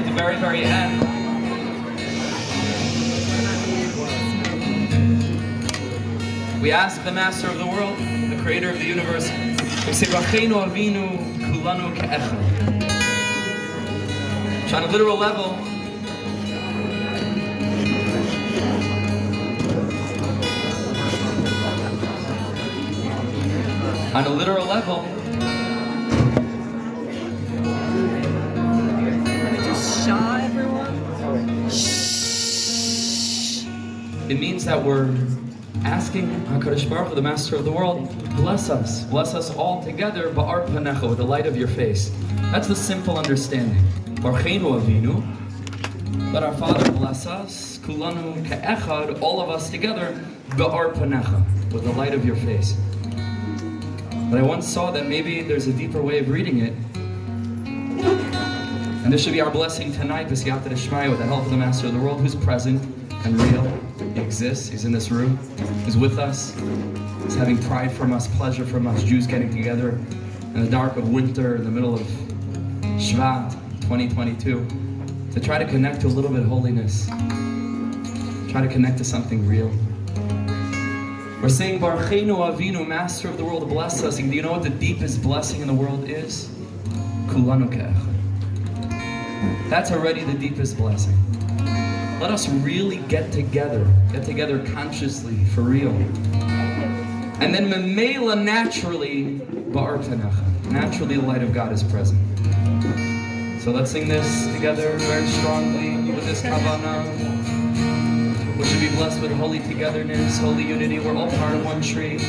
at the very, very end. We ask the Master of the world, the Creator of the universe, we say, Rachenu Avinu Kulanu Ke'echad. So on a literal level, it means that we're asking HaKadosh Baruch Hu, the Master of the world, bless us all together, ba'ar panecha, with the light of your face. That's the simple understanding. Barcheinu Avinu, let our Father bless us, kulanu ke'echad, all of us together, ba'ar panecha, with the light of your face. But I once saw that maybe there's a deeper way of reading it. And this should be our blessing tonight, this Yata D'Shmaya, with the help of the Master of the world, who's present and real. He exists, he's in this room, he's with us, he's having pride from us, pleasure from us, Jews getting together in the dark of winter, in the middle of Shvat 2022, to try to connect to a little bit of holiness, try to connect to something real. We're saying, Barcheinu Avinu, Master of the world, bless us. And do you know what the deepest blessing in the world is? Kulanu Ke'echad. That's already the deepest blessing. Let us really get together consciously, for real. And then Memela, naturally, Ba'ar Panecha. Naturally the light of God is present. So let's sing this together very strongly with this Kavanah. We should be blessed with holy togetherness, holy unity. We're all part of one tree.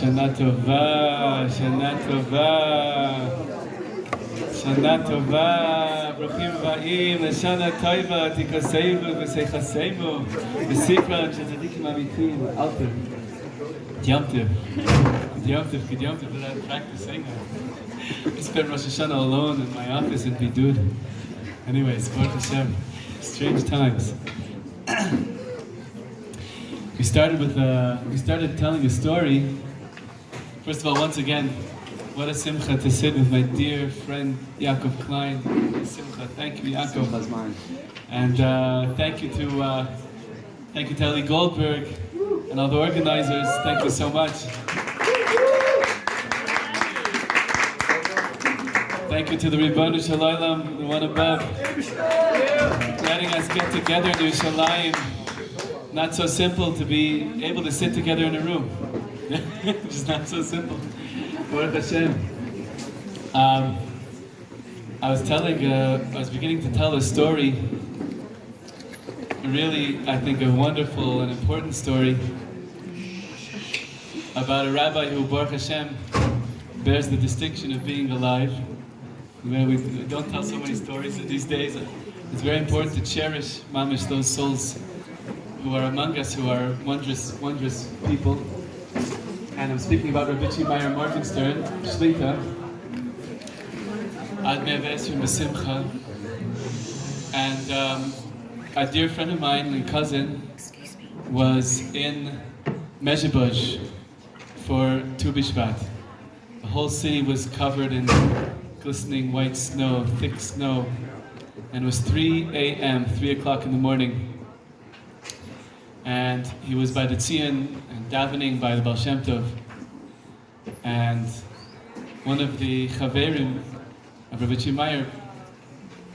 שנה טובה, שנה טובה, שנה טובה, ברוכים הבאים לשנה טובה, תיקוסייבו וסייחסיימו, בספרן של צדיקים אמיתיים, אלתר, Yomtiv, that I'm practicing. I spent Rosh Hashanah alone in my office in Bidud. Anyways, Baruch Hashem, strange times. We started telling a story. First of all, once again, what a simcha to sit with my dear friend Yaakov Klein. Simcha, thank you, Yaakov. Simcha's mine. And thank you to Eli Goldberg and all the organizers. Thank you so much. Thank you to the Ribbonu Shel Olam, the one above, letting us get together in Yerushalayim. Not so simple to be able to sit together in a room. Just not so simple. Baruch Hashem. I was beginning to tell a story, really, I think, a wonderful and important story about a rabbi who, Baruch Hashem, bears the distinction of being alive. We don't tell so many stories these days. It's very important to cherish, mamish, those souls who are among us, who are wondrous people. And I'm speaking about Rabbi Meir Morgenstern, Shlita, Ad Mea V'Esrim B'Simcha. And a dear friend of mine and cousin was in Mezhebuzh for Tu B'Shvat. The whole city was covered in glistening white snow, thick snow, and it was 3 a.m., 3 o'clock in the morning. And he was by the Tzion and davening by the Baal Shem Tov. And one of the Chaverim of Rabbi Meir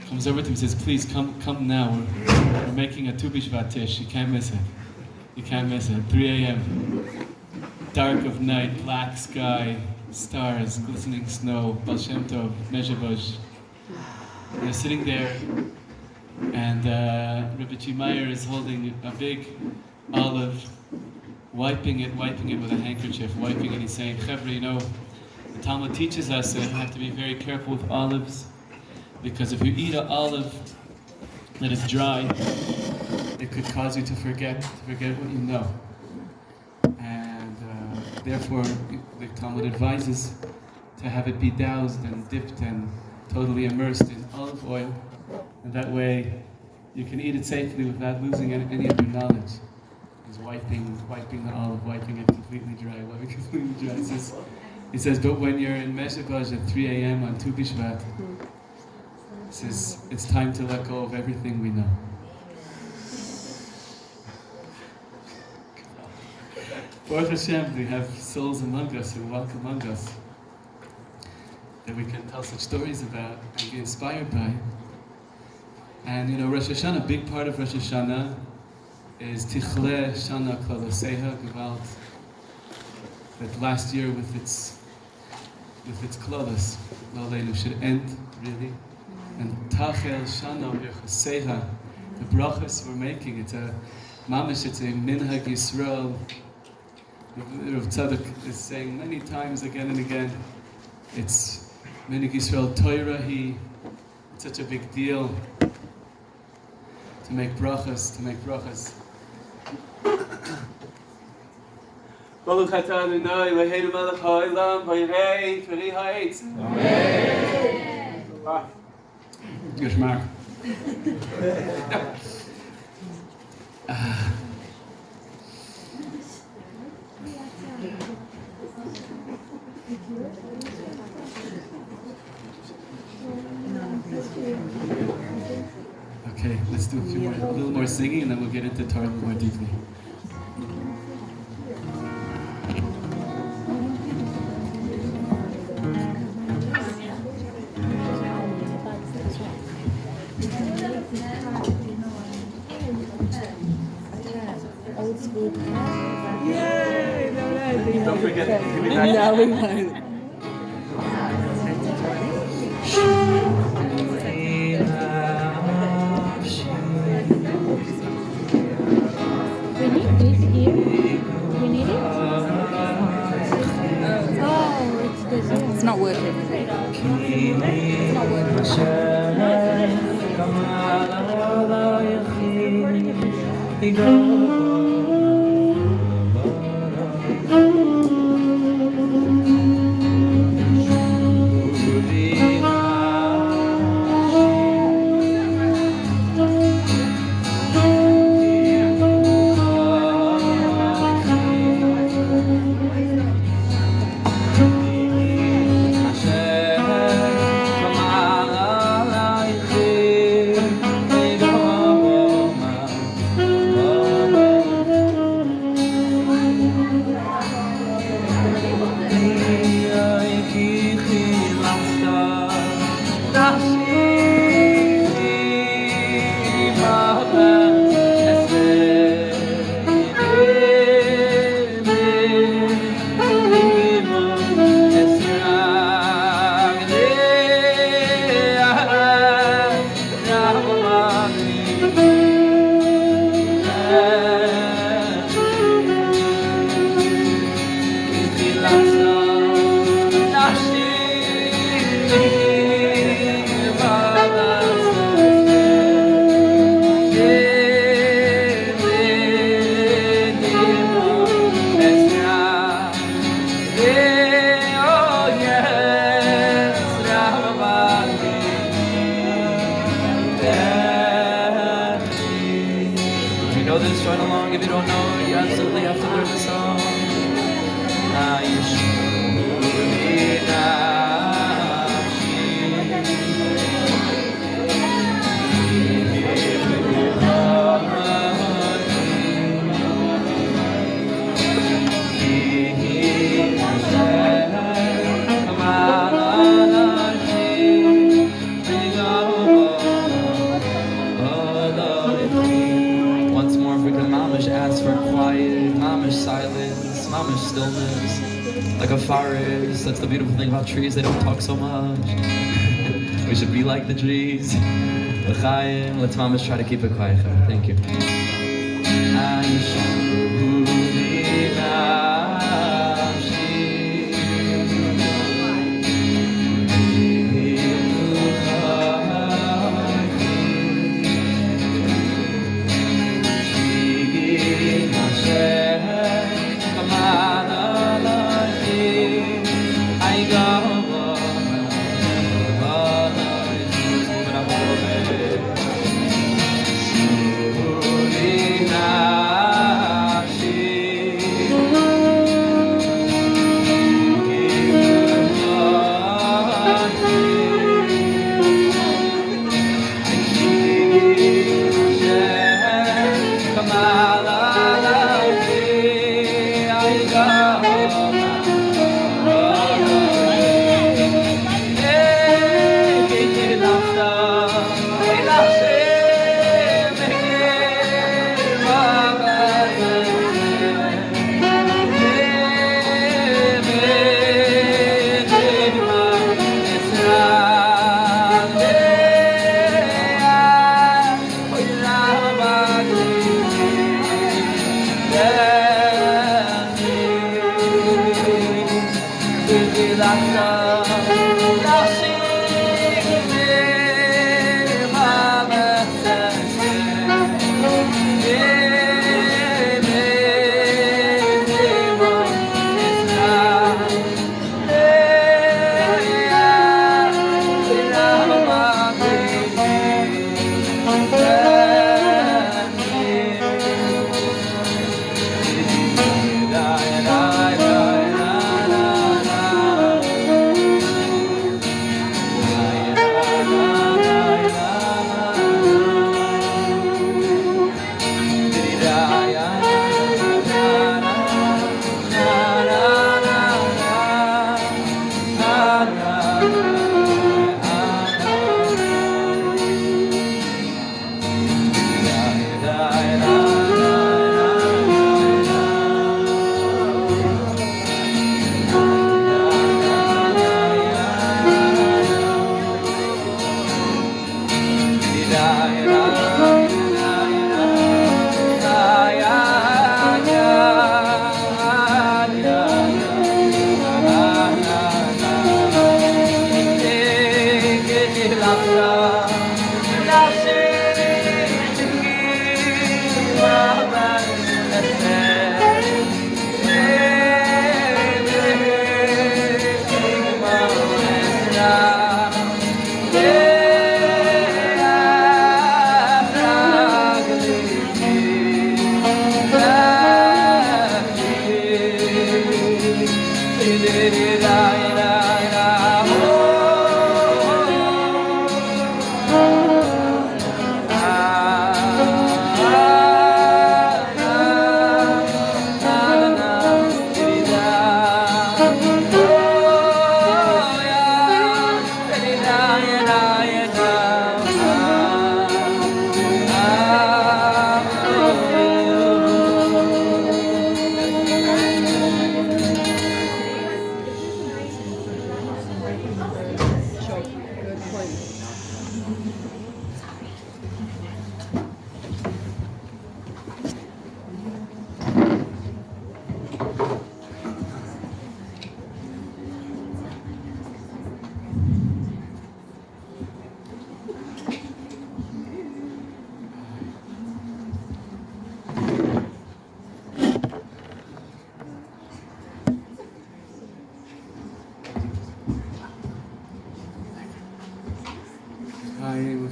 comes over to him and says, please come now, we're making a Tu B'Shvat tish, you can't miss it. You can't miss it. 3 a.m. Dark of night, black sky, stars, glistening snow, Baal Shem Tov, Mezhebush. They're sitting there, and Rabbi Chimeyer is holding a big olive, wiping it with a handkerchief, wiping it. He's saying, Chevra, you know, the Talmud teaches us that you have to be very careful with olives, because if you eat an olive that is dry, it could cause you to forget what you know. And therefore, the Talmud advises to have it be doused and dipped and totally immersed in olive oil, and that way you can eat it safely without losing any of your knowledge. He's wiping the olive, wiping it completely dry, He says, but when you're in Mezhebush at 3 a.m. on Tu B'Shvat, he says, it's time to let go of everything we know. Baruch Hashem, we have souls among us who walk among us that we can tell such stories about and be inspired by. And you know, Rosh Hashanah, a big part of Rosh Hashanah is Tichle Shana Klaloseha Gewalt. That last year with its Klalos, Laleinu, should end, really. And Tachel Shana Yechaseha, the brachas we're making, it's a mamish, it's a minhag Yisrael. Rav Tzadok is saying many times, again and again, it's minhag Yisrael Torah. It's such a big deal to make brachas. Baruch atah Adonai Eloheinu melech haolam vayirei peri ha'etz. Amen. Geschmack. Okay, let's do a little more singing, and then we'll get into Torah a little more deeply. Old school. Yay! Don't forget to give me that. No, we won't. We need this here. We need it. Oh, it's this. It's not working. It's not working. Once more, if we can mamish ask for quiet. silence, mamish stillness, like a forest. That's the beautiful thing about trees, they don't talk so much. We should be like the trees. L'chaim, let's mamish try to keep it quiet. Thank you.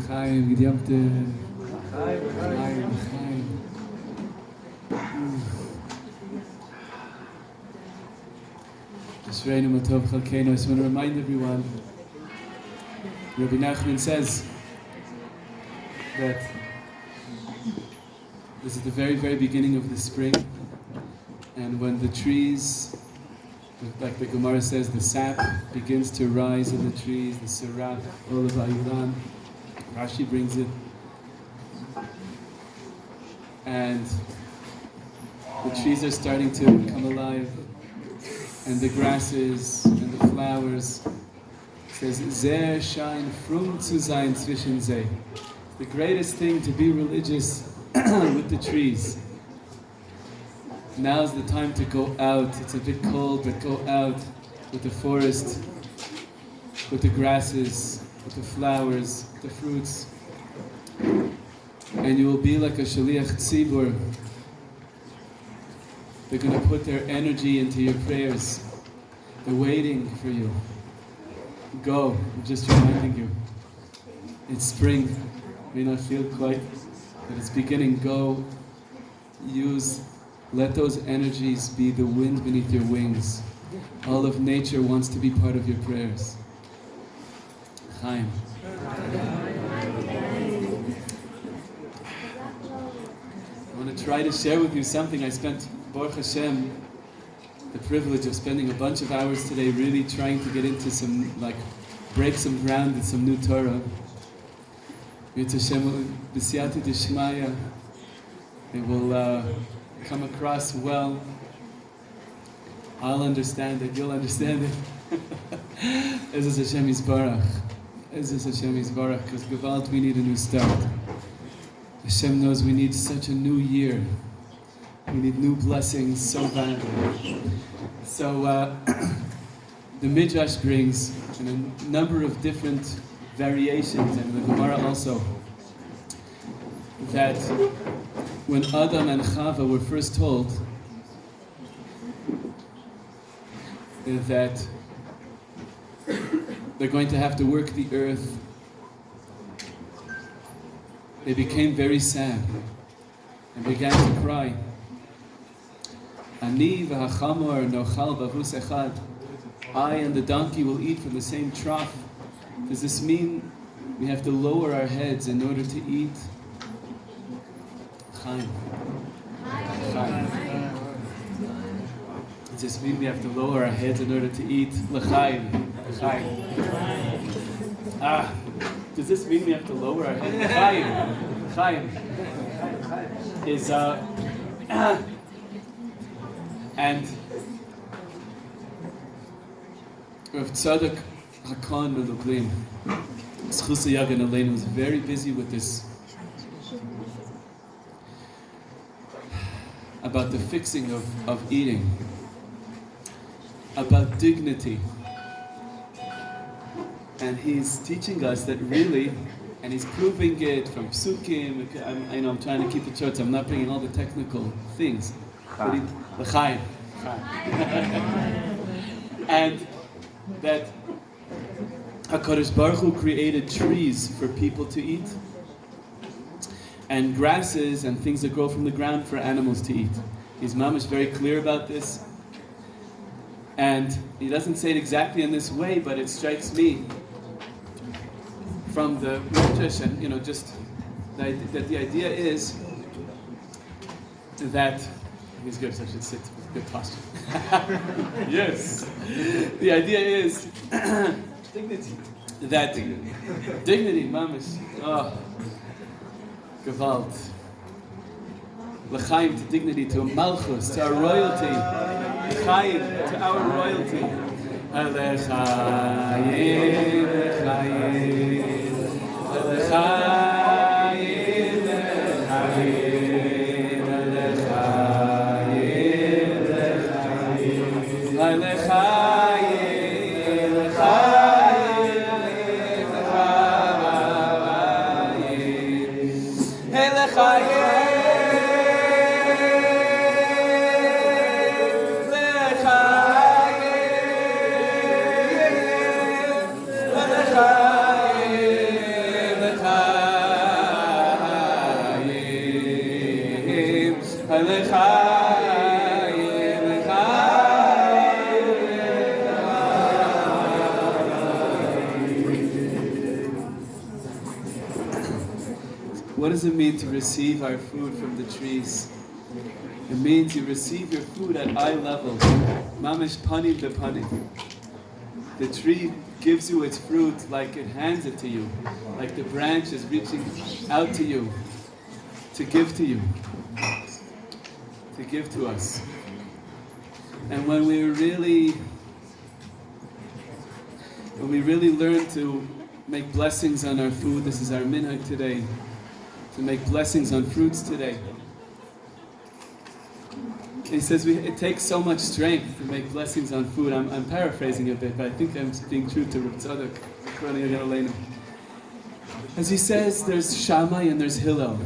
Chaim, gediamte. Chaim. Just I just want to remind everyone, Rabbi Nachman says that this is the very, very beginning of the spring, and when the trees, like the Gemara says, the sap begins to rise in the trees, the seraph, all of Ayuran, Rashi brings it, and The trees are starting to come alive, and the grasses and the flowers. It says, Sehr schein frum zu sein zwischen sie. The greatest thing to be religious with the trees. Now's the time to go out. It's a bit cold, but go out with the forest, with the grasses, with the flowers, the fruits. And you will be like a shaliach tzibur. They're going to put their energy into your prayers. They're waiting for you. Go. I'm just reminding you. It's spring. May not feel quite, but it's beginning. Go. Let those energies be the wind beneath your wings. All of nature wants to be part of your prayers. Chaim. I want to try to share with you something. I spent, Baruch Hashem, the privilege of spending a bunch of hours today really trying to get into break some ground in some new Torah. Yitz Hashem, b'siyata d'shmaya, it will come across well. I'll understand it, you'll understand it. Ezes Hashem Yisbarach. Ezes Hashem Yisbarach, because Gevalt, we need a new start. Hashem knows we need such a new year. We need new blessings so badly. So the Midrash brings in a number of different variations, and the Gemara also, that when Adam and Chava were first told that they're going to have to work the earth, they became very sad and began to cry. Ani v'hachamor nochal bavus echad. I and the donkey will eat from the same trough. Does this mean we have to lower our heads in order to eat? Chaim. Chaim. Does this mean we have to lower our heads in order to eat? L'chaim. L'chaim. Does this mean we have to lower our heads? L'chaim. L'chaim. Is and Rav Tzadok Hakan Meluklim, Zchusa Yagan Aleinu, was very busy with this about the fixing of eating, about dignity. And he's teaching us that really, and he's proving it from Psukim. I'm trying to keep it short, so I'm not bringing all the technical things. L'chaim. And that HaKadosh Baruch Hu created trees for people to eat, and grasses and things that grow from the ground for animals to eat. His mom is very clear about this. And he doesn't say it exactly in this way, but it strikes me from the Midrash, and just that the idea is that he's good, so I should sit with good posture. Yes. The idea is dignity. That dignity, mamish. Oh, Gewalt. L'chaim, to dignity, to malchus, to our royalty. L'chaim, to our royalty. L'chaim, l'chaim, l'chaim, l'chaim, l'chaim, What does it mean to receive our food from the trees? It means you receive your food at eye level. Mamish panim bepanim. The tree gives you its fruit like it hands it to you, like the branch is reaching out to you to give to you. to give to us. And when we really learn to make blessings on our food, this is our minhag today, to make blessings on fruits today. He says it takes so much strength to make blessings on food. I'm paraphrasing a bit, but I think I'm being true to Reb Tzadok. As he says, there's Shammai and there's Hillel.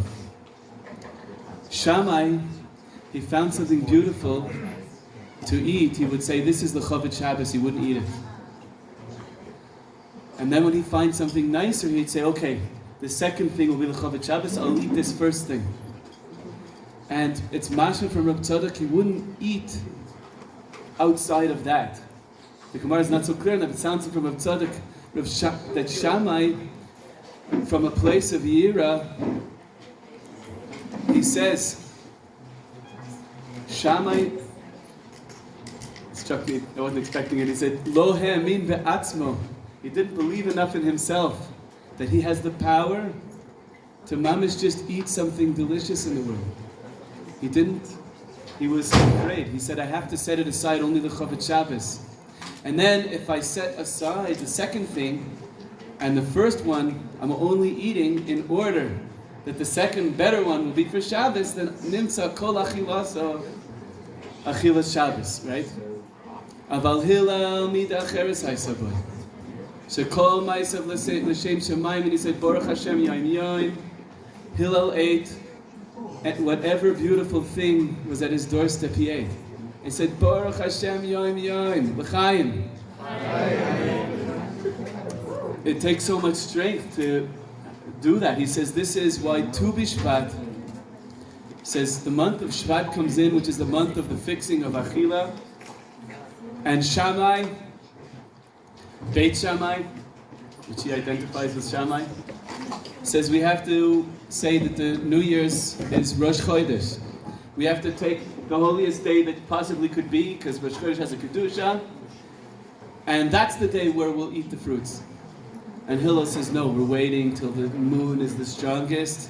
Shammai, he found something beautiful to eat. He would say, this is the Chavit Shabbos, he wouldn't eat it. And then when he finds something nicer, he'd say, okay, the second thing will be the Chavit Shabbos, I'll eat this first thing. And it's mashma from Reb Tzadok, he wouldn't eat outside of that. The Gemara is not so clear enough, it sounds from Reb Tzadok that Shammai, from a place of Yira, he says, Shammai, it struck me, I wasn't expecting it, he said, Lo ha'amin ve'atzmo, he didn't believe enough in himself that he has the power to mamish just eat something delicious in the world. He didn't. He was afraid. He said, I have to set it aside, only the Chavit Shabbos. And then if I set aside the second thing, and the first one I'm only eating in order that the second better one will be for Shabbos, then nimsa kol achilasa achilas Shabbos, right? Aval Hillel mida acheres ha'isabot. Shekol ma'asav l'shem shemayim, and he said, Baruch Hashem yaim yaim. Hillel ate, and whatever beautiful thing was at his doorstep, he ate. He said, Baruch Hashem yaim yaim, l'chaim. It takes so much strength to do that. He says this is why Tu B'Shvat says the month of Shvat comes in, which is the month of the fixing of Achila. And Shammai, Beit Shammai, which he identifies with Shammai, says we have to say that the New Year's is Rosh Chodesh. We have to take the holiest day that possibly could be, because Rosh Chodesh has a Kedusha, and that's the day where we'll eat the fruits. And Hillel says, no, we're waiting till the moon is the strongest.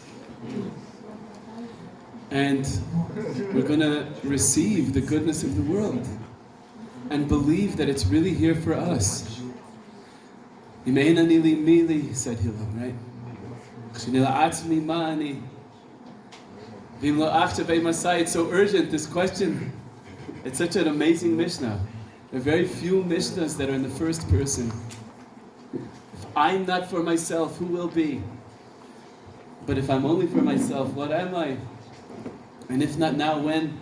And we're going to receive the goodness of the world. And believe that it's really here for us. Imeina nili mili, said Hillel, right? It's so urgent, this question. It's such an amazing Mishnah. There are very few Mishnahs that are in the first person. I'm not for myself, who will be? But if I'm only for myself, what am I? And if not now, when?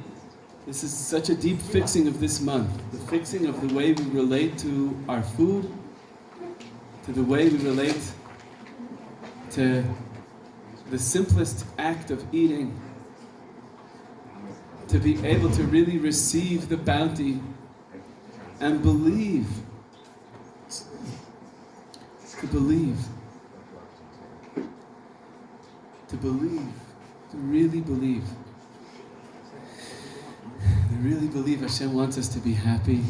This is such a deep fixing of this month. The fixing of the way we relate to our food, to the way we relate to the simplest act of eating, to be able to really receive the bounty and believe. To believe, to really believe. To really believe Hashem wants us to be happy,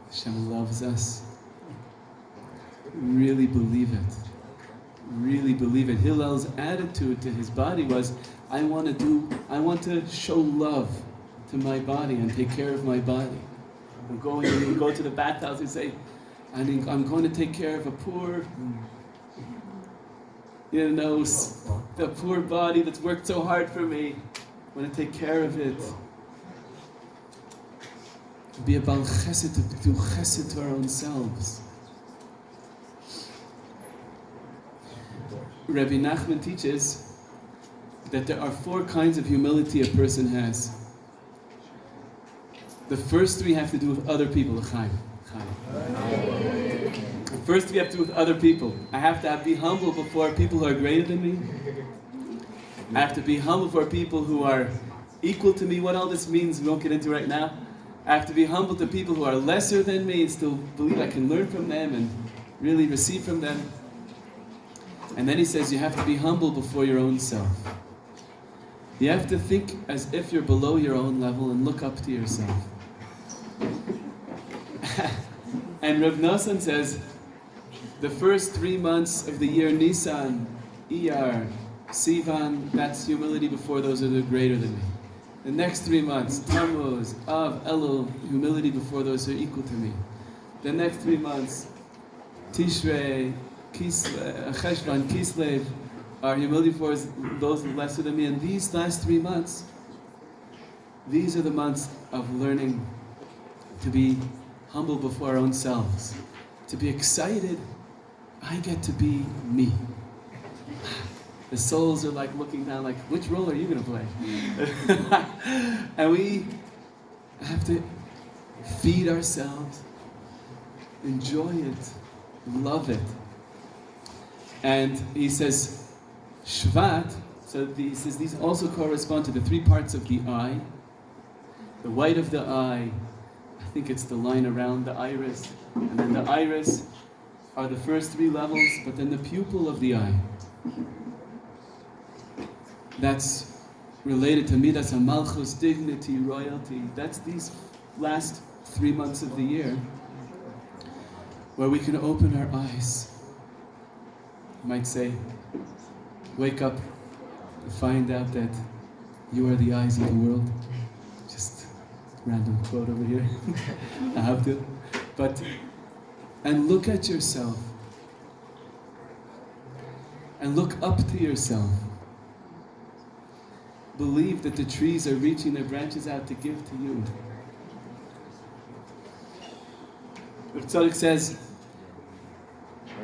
Hashem loves us. Really believe it. Really believe it. Hillel's attitude to his body was, I want to show love to my body and take care of my body. I'm going to go to the bathhouse and say, I'm going to take care of a poor, the poor body that's worked so hard for me. I want to take care of it. To be a Baal Chesed, to do Chesed to our own selves. Rabbi Nachman teaches that there are 4 kinds of humility a person has. The first 3 have to do with other people, l'chaim. First we have to do with other people. I have to be humble before people who are greater than me. I have to be humble for people who are equal to me. What all this means we won't get into right now. I have to be humble to people who are lesser than me and still believe I can learn from them and really receive from them. And then he says you have to be humble before your own self. You have to think as if you're below your own level and look up to yourself. And Rav Nosson says, the first 3 months of the year, Nisan, Iyar, Sivan, that's humility before those that are greater than me. The next 3 months, Tammuz, Av, Elul, humility before those who are equal to me. The next 3 months, Tishrei, Cheshvan, Kislev, our humility for those lesser than me. And these last 3 months, these are the months of learning to be humble before our own selves, to be excited. I get to be me. The souls are like looking down like, which role are you going to play? And we have to feed ourselves, enjoy it, love it. And he says, Shvat, he says these also correspond to the 3 parts of the eye. The white of the eye, I think it's the line around the iris. And then the iris are the first 3 levels, but then the pupil of the eye. That's related to Midas HaMalchus, dignity, royalty. That's these last 3 months of the year where we can open our eyes. You might say, wake up and find out that you are the eyes of the world. Just random quote over here. I have to. And look at yourself. And look up to yourself. Believe that the trees are reaching their branches out to give to you. Rav Tzadok says,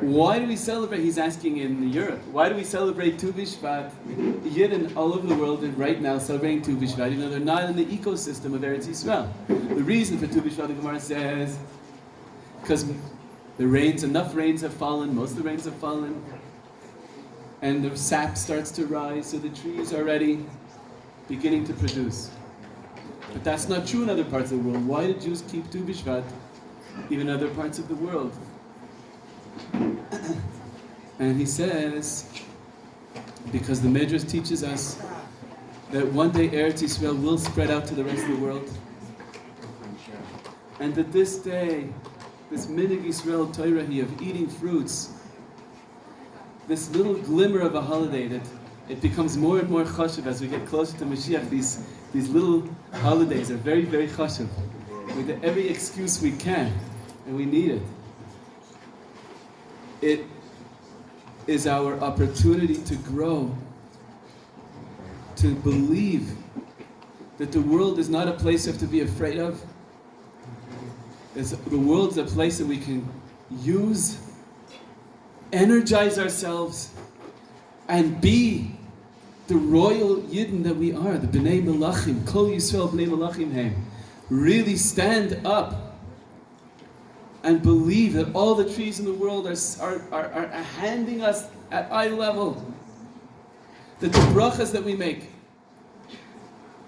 why do we celebrate? He's asking in Europe, why do we celebrate Tu B'Shvat? Yidden all over the world are right now celebrating Tu B'Shvat, even though they're not in the ecosystem of Eretz Yisrael. The reason for Tu B'Shvat, the Gemara says, because enough rains have fallen, most of the rains have fallen, and the sap starts to rise, so the trees are already beginning to produce. But that's not true in other parts of the world. Why do Jews keep Tu B'Shvat, even in other parts of the world? And he says, because the Midrash teaches us that one day Eretz Yisrael will spread out to the rest of the world, and that this day, this Minig Yisrael Toirahi of eating fruits, this little glimmer of a holiday, that it becomes more and more chashuv as we get closer to Mashiach. These little holidays are very, very chashuv. We get every excuse we can, and we need it. It is our opportunity to grow, to believe that the world is not a place you have to be afraid of. The world's a place that we can use, energize ourselves, and be the royal Yidden that we are, the B'nai Melachim, Kol Yisrael B'nai Melachim Heim. Really stand up and believe that all the trees in the world are handing us at eye level. That the brachas that we make,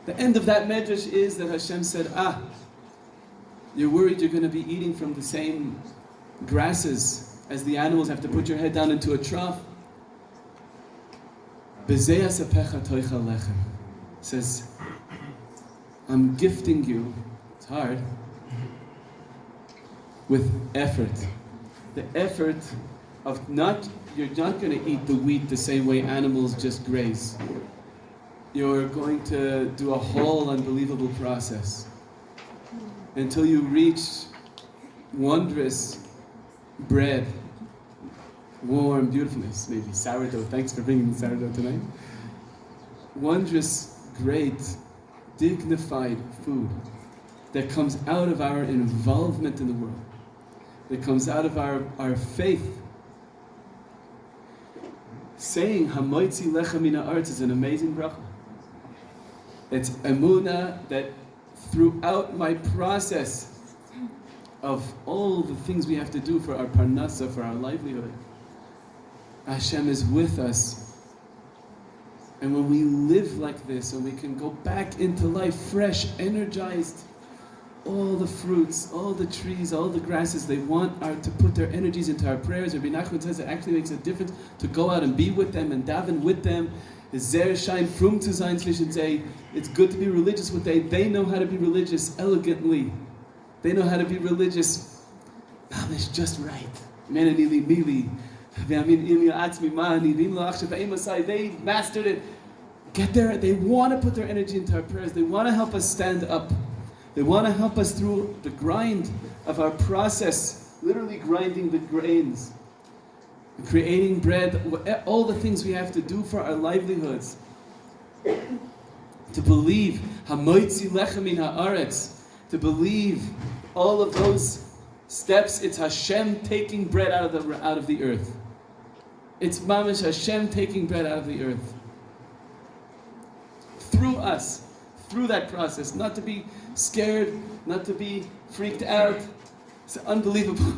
the end of that medrash is that Hashem said, you're worried you're going to be eating from the same grasses as the animals, have to put your head down into a trough. Says, I'm gifting you, it's hard, with effort. The effort of you're not going to eat the wheat the same way animals just graze. You're going to do a whole unbelievable process until you reach wondrous bread, warm, beautifulness, maybe sourdough. Thanks for bringing the sourdough tonight. Wondrous, great, dignified food that comes out of our involvement in the world, that comes out of our faith. Saying Hamoitzi Lecha Mina Artz is an amazing bracha. It's emunah that throughout my process of all the things we have to do for our parnasa, for our livelihood, Hashem is with us. And when we live like this, and we can go back into life fresh, energized, all the fruits, all the trees, all the grasses, they want to put their energies into our prayers. Rabbi Nachman says it actually makes a difference to go out and be with them and daven with them. Zer Schein frum zu sein zwischen sie. It's good to be religious with them. They know how to be religious elegantly. They know how to be religious. It's just right. They mastered it. get there. They want to put their energy into our prayers. They want to help us stand up. They want to help us through the grind of our process, literally grinding the grains, creating bread, all the things we have to do for our livelihoods. To believe, hamoitzi lechem min haaretz, to believe all of those steps, it's Hashem taking bread out of the earth. It's mamish Hashem taking bread out of the earth. Through us, through that process, not to be scared, not to be freaked out. It's unbelievable.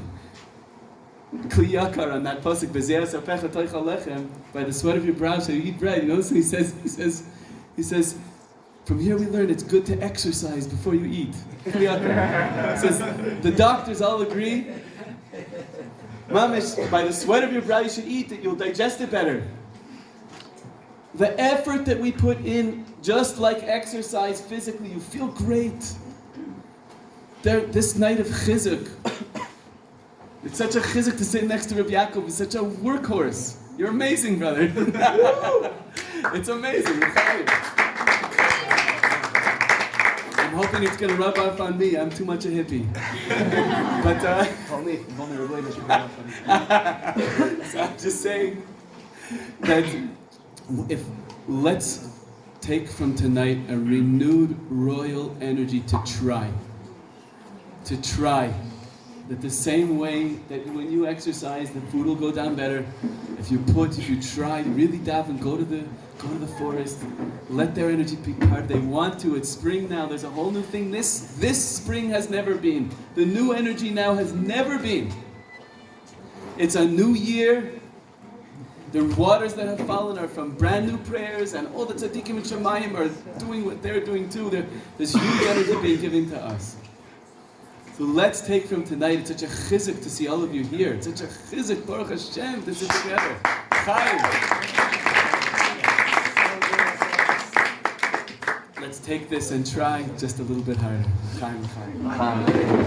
Kliyakar on that pasuk, B'zeir sapecha toichal lechem, by the sweat of your brow shall you eat bread. You know, so he says, from here we learn it's good to exercise before you eat. Kliyakar. Says the doctors all agree. Mamish, by the sweat of your brow you should eat it. You'll digest it better. The effort that we put in, just like exercise physically, you feel great. This night of chizuk, it's such a chizuk to sit next to Rabbi Yaakov. He's such a workhorse. You're amazing, brother. It's amazing. I'm hoping it's going to rub off on me. I'm too much a hippie. But only Leibish should rub off on me. So I'm just saying that let's take from tonight a renewed royal energy to try. That the same way that when you exercise, the food will go down better. If you try, really daven, go to the forest, let their energy be part. They want to. It's spring now. There's a whole new thing. This spring has never been. The new energy now has never been. It's a new year. The waters that have fallen are from brand new prayers, and all the tzaddikim and shamayim are doing what they're doing too. There's huge energy being given to us. So let's take from tonight. It's such a chizuk to see all of you here. It's such a chizuk, Baruch Hashem, to sit together. Chaim. Let's take this and try just a little bit harder. Chaim, Chaim.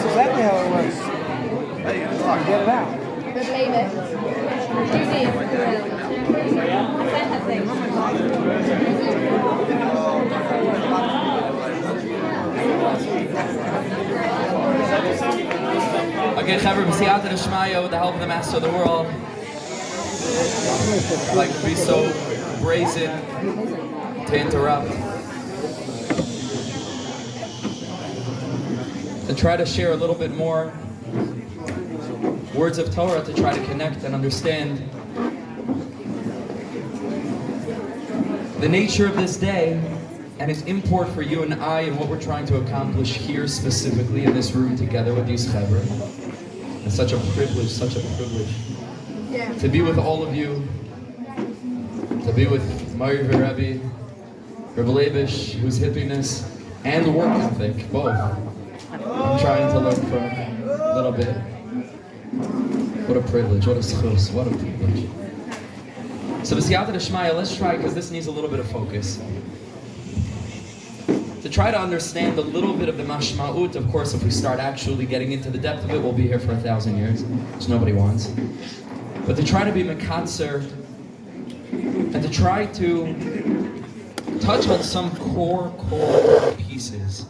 Exactly how it works. Get it out. Good Leibish. Okay, Chaver, B'siyata D'Shmaya, with the help of the Master of the World. I'd like to be so brazen to interrupt. To try to share a little bit more words of Torah, to try to connect and understand the nature of this day and its import for you and I and what we're trying to accomplish here specifically in this room together with these Chaver. It's such a privilege to be with all of you, to be with Mari Rebbe, Rebbe Leibish, whose hippiness and work ethic, both. I'm trying to learn from a little bit. What a privilege, what a schus, what a privilege. So B'siyata D'Shmaya, let's try, because this needs a little bit of focus, to try to understand a little bit of the mashma'ut. Of course, if we start actually getting into the depth of it, we'll be here for 1,000 years, which nobody wants. But to try to be mekatzer, and to try to touch on some core pieces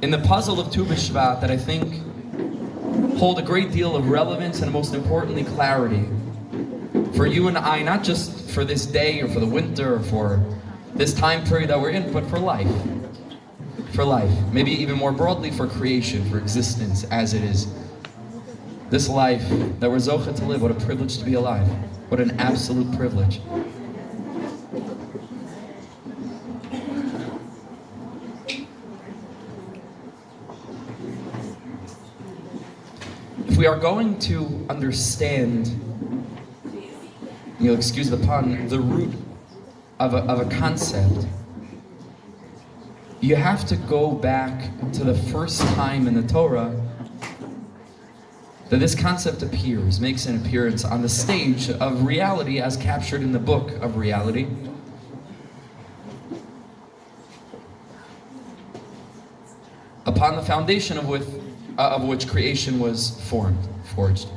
in the puzzle of Tu B'Shvat that I think hold a great deal of relevance and most importantly clarity for you and I, not just for this day or for the winter or for this time period that we're in, but for life. For life. Maybe even more broadly for creation, for existence as it is. This life that we're zocheh to live, what a privilege to be alive. What an absolute privilege. If we are going to understand, you'll excuse the pun, the root of a concept, you have to go back to the first time in the Torah that this concept appears, makes an appearance on the stage of reality as captured in the book of reality. Upon the foundation of which creation was forged.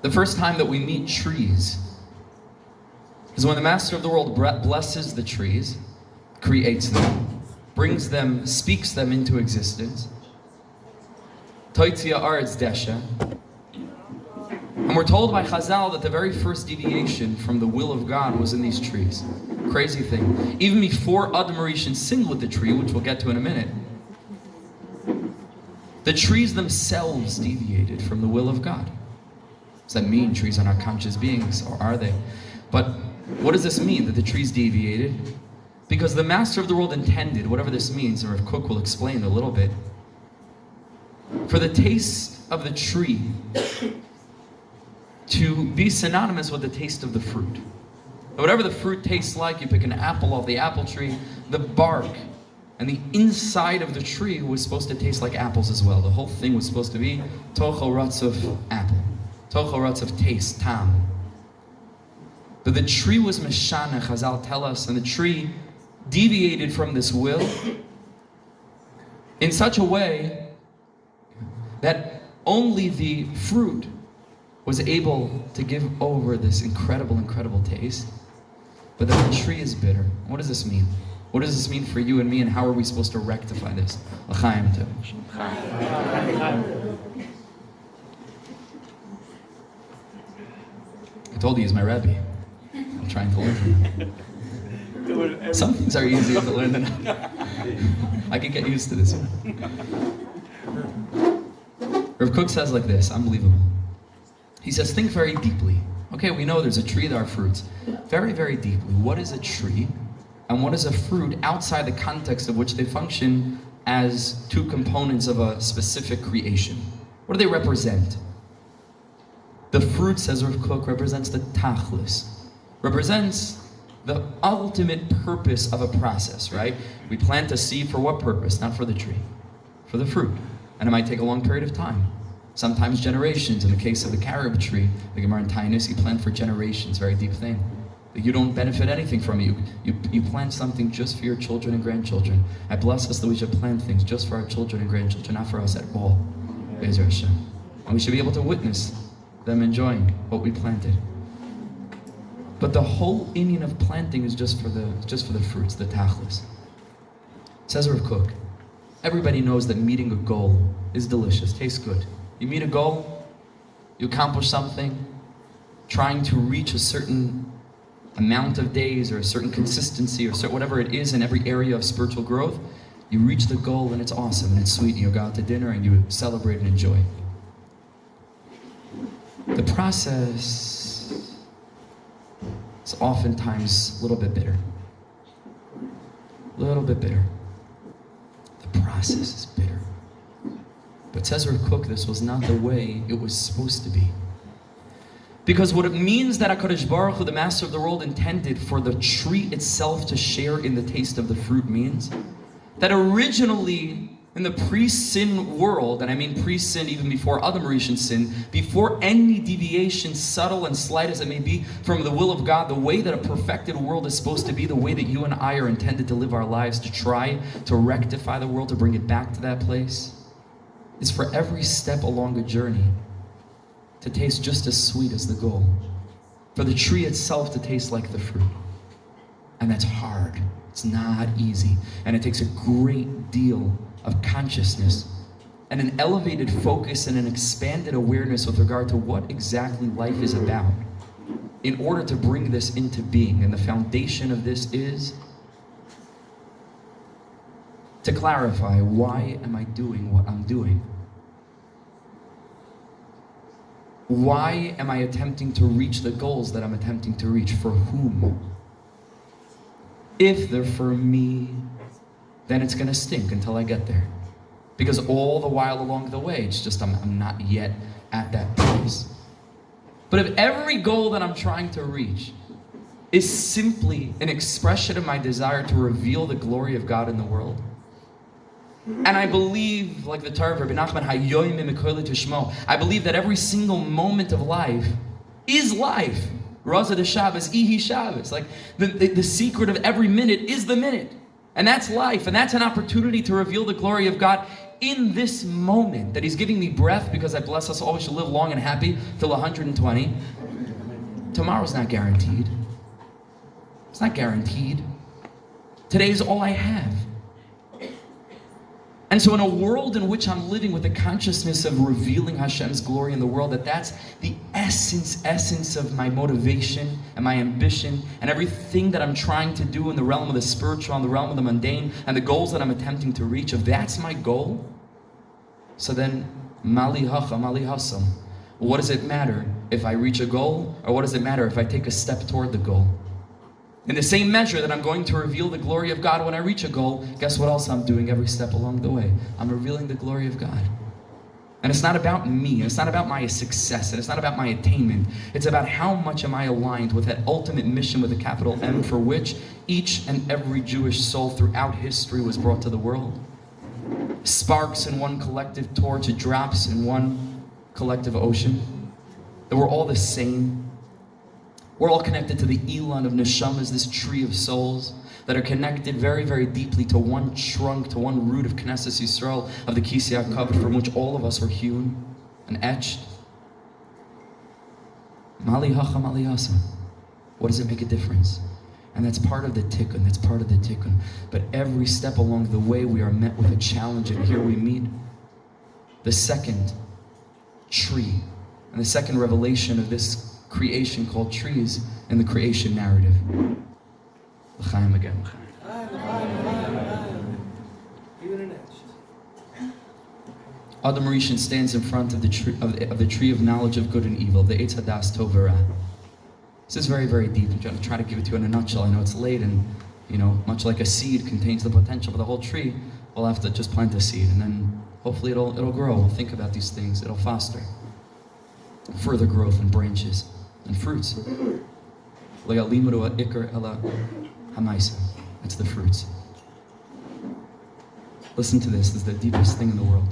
The first time that we meet trees is when the Master of the world blesses the trees, creates them, brings them, speaks them into existence. Toitzia aretz desha. And we're told by Chazal that the very first deviation from the will of God was in these trees. Crazy thing. Even before Adam Rishon sinned with the tree, which we'll get to in a minute, the trees themselves deviated from the will of God. Does that mean trees are not conscious beings, or are they? But what does this mean, that the trees deviated? Because the Master of the world intended, whatever this means, and Rav Kook will explain a little bit, for the taste of the tree to be synonymous with the taste of the fruit. Whatever the fruit tastes like, you pick an apple off the apple tree, the bark and the inside of the tree was supposed to taste like apples as well. The whole thing was supposed to be tochel ratz of apple, tochel ratz of taste, tam. But the tree was meshana, Chazal tell us, and the tree deviated from this will in such a way that only the fruit was able to give over this incredible, incredible taste, but that the tree is bitter. What does this mean? What does this mean for you and me, and how are we supposed to rectify this? L'chaim tov. I told you he's my Rebbe. I'm trying to learn from him. Some things are easier to learn than others. I can get used to this one. Rav Kook says like this, unbelievable. He says, think very deeply. Okay, we know there's a tree, there are fruits. Very, very deeply. What is a tree and what is a fruit outside the context of which they function as two components of a specific creation? What do they represent? The fruit, says Rav Kook, represents the tachlis, represents the ultimate purpose of a process, right? We plant a seed for what purpose? Not for the tree, for the fruit. And it might take a long period of time. Sometimes generations. In the case of the carob tree, the Gemara in Tysminitz, you plant for generations, very deep thing. You don't benefit anything from it. You plant something just for your children and grandchildren. I bless us that we should plant things just for our children and grandchildren, not for us at all. Be'ezer Hashem. And we should be able to witness them enjoying what we planted. But the whole inyan of planting is just for the fruits, the tachlis. Says Rav Kook, everybody knows that meeting a goal is delicious, tastes good. You meet a goal, you accomplish something, trying to reach a certain amount of days or a certain consistency or whatever it is in every area of spiritual growth, you reach the goal and it's awesome and it's sweet and you go out to dinner and you celebrate and enjoy. The process is oftentimes a little bit bitter. A little bit bitter. The process is bitter. But says Rav Kook, this was not the way it was supposed to be. Because what it means that HaKadosh Baruch Hu, the Master of the world, intended for the tree itself to share in the taste of the fruit means that originally in the pre-sin world, and I mean pre-sin even before Adam Rishon sin, before any deviation, subtle and slight as it may be, from the will of God, the way that a perfected world is supposed to be, the way that you and I are intended to live our lives, to try to rectify the world, to bring it back to that place, is for every step along a journey to taste just as sweet as the goal. For the tree itself to taste like the fruit. And that's hard. It's not easy. And it takes a great deal of consciousness and an elevated focus and an expanded awareness with regard to what exactly life is about in order to bring this into being. And the foundation of this is to clarify, why am I doing what I'm doing? Why am I attempting to reach the goals that I'm attempting to reach? For whom? If they're for me, then it's going to stink until I get there. Because all the while along the way, it's just I'm not yet at that place. But if every goal that I'm trying to reach is simply an expression of my desire to reveal the glory of God in the world, and I believe, like the Torah of Rabbi Nachman, I believe that every single moment of life is life. Raza de Shabbos, Ihi Shabbos. Like the secret of every minute is the minute. And that's life. And that's an opportunity to reveal the glory of God in this moment. That He's giving me breath because I bless us all. We should live long and happy till 120. Tomorrow's not guaranteed. It's not guaranteed. Today is all I have. And so in a world in which I'm living with the consciousness of revealing Hashem's glory in the world, that's the essence of my motivation and my ambition and everything that I'm trying to do in the realm of the spiritual, in the realm of the mundane, and the goals that I'm attempting to reach, if that's my goal, so then mali hacha, mali hasam. What does it matter if I reach a goal, or what does it matter if I take a step toward the goal? In the same measure that I'm going to reveal the glory of God when I reach a goal, guess what else I'm doing every step along the way? I'm revealing the glory of God. And it's not about me, it's not about my success, and it's not about my attainment. It's about how much am I aligned with that ultimate mission with a capital M, for which each and every Jewish soul throughout history was brought to the world. Sparks in one collective torch, drops in one collective ocean. That we're all the same. We're all connected to the Elon of Neshamas, this tree of souls, that are connected very, very deeply to one trunk, to one root of Knesset Yisrael, of the Kisei HaKavod, from which all of us are hewn and etched. Mali hacha, mali hasa. What does it make a difference? And that's part of the tikkun, that's part of the tikkun. But every step along the way, we are met with a challenge, and here we meet the second tree, and the second revelation of this creation called trees in the creation narrative. L'chaim again. Adam Rishon stands in front of the tree of knowledge of good and evil, the Eitz Hadas Tov V'Ra. This is very, very deep. I'm going to try to give it to you in a nutshell. I know it's late, and much like a seed contains the potential for the whole tree, we'll have to just plant a seed, and then hopefully it'll grow. We'll think about these things. It'll foster further growth and branches and fruits. That's the fruits. Listen to this. This is the deepest thing in the world.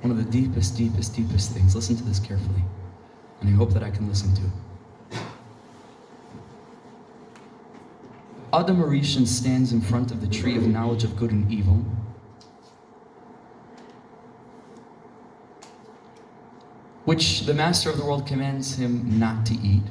One of the deepest things. Listen to this carefully. And I hope that I can listen to it. Adam Rishon stands in front of the tree of knowledge of good and evil. Which the master of the world commands him not to eat.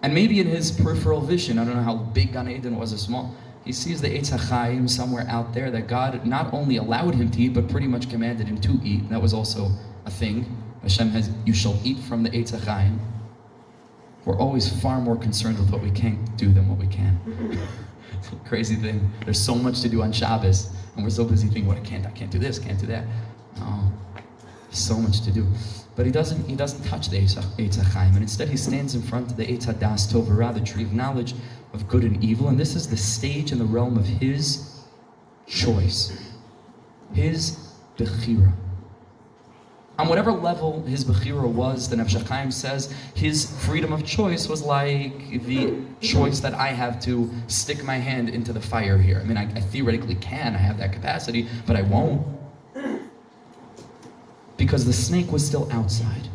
And maybe in his peripheral vision, I don't know how big Gan Eden was or small, he sees the Eitz HaChaim somewhere out there that God not only allowed him to eat, but pretty much commanded him to eat. And that was also a thing. Hashem has, you shall eat from the Eitz HaChaim. We're always far more concerned with what we can't do than what we can. It's a crazy thing. There's so much to do on Shabbos, and we're so busy thinking, I can't do this, can't do that. Oh. So much to do. But he doesn't touch the Eitz HaChaim, and instead he stands in front of the Eitz Hadas Tov V'Ra, the tree of knowledge of good and evil, and this is the stage in the realm of his choice, his Bechira. On whatever level his Bechira was, the Nefesh HaChaim says, his freedom of choice was like the choice that I have to stick my hand into the fire here. I mean, I theoretically can, I have that capacity, but I won't. Because the snake was still outside.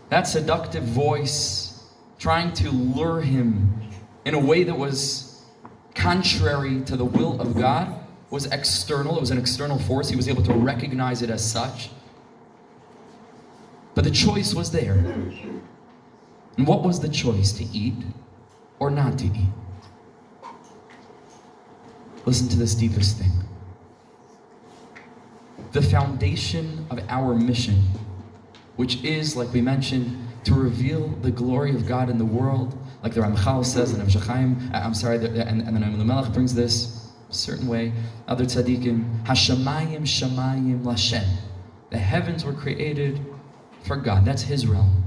That seductive voice trying to lure him in a way that was contrary to the will of God was external. It was an external force. He was able to recognize it as such. But the choice was there. And what was the choice? To eat or not to eat? Listen to this deepest thing. The foundation of our mission, which is, like we mentioned, to reveal the glory of God in the world, Like the Ramchal says, and and then the Melech brings this a certain way. Other tzaddikim, Hashamayim shamayim lashem. The heavens were created for God. That's His realm.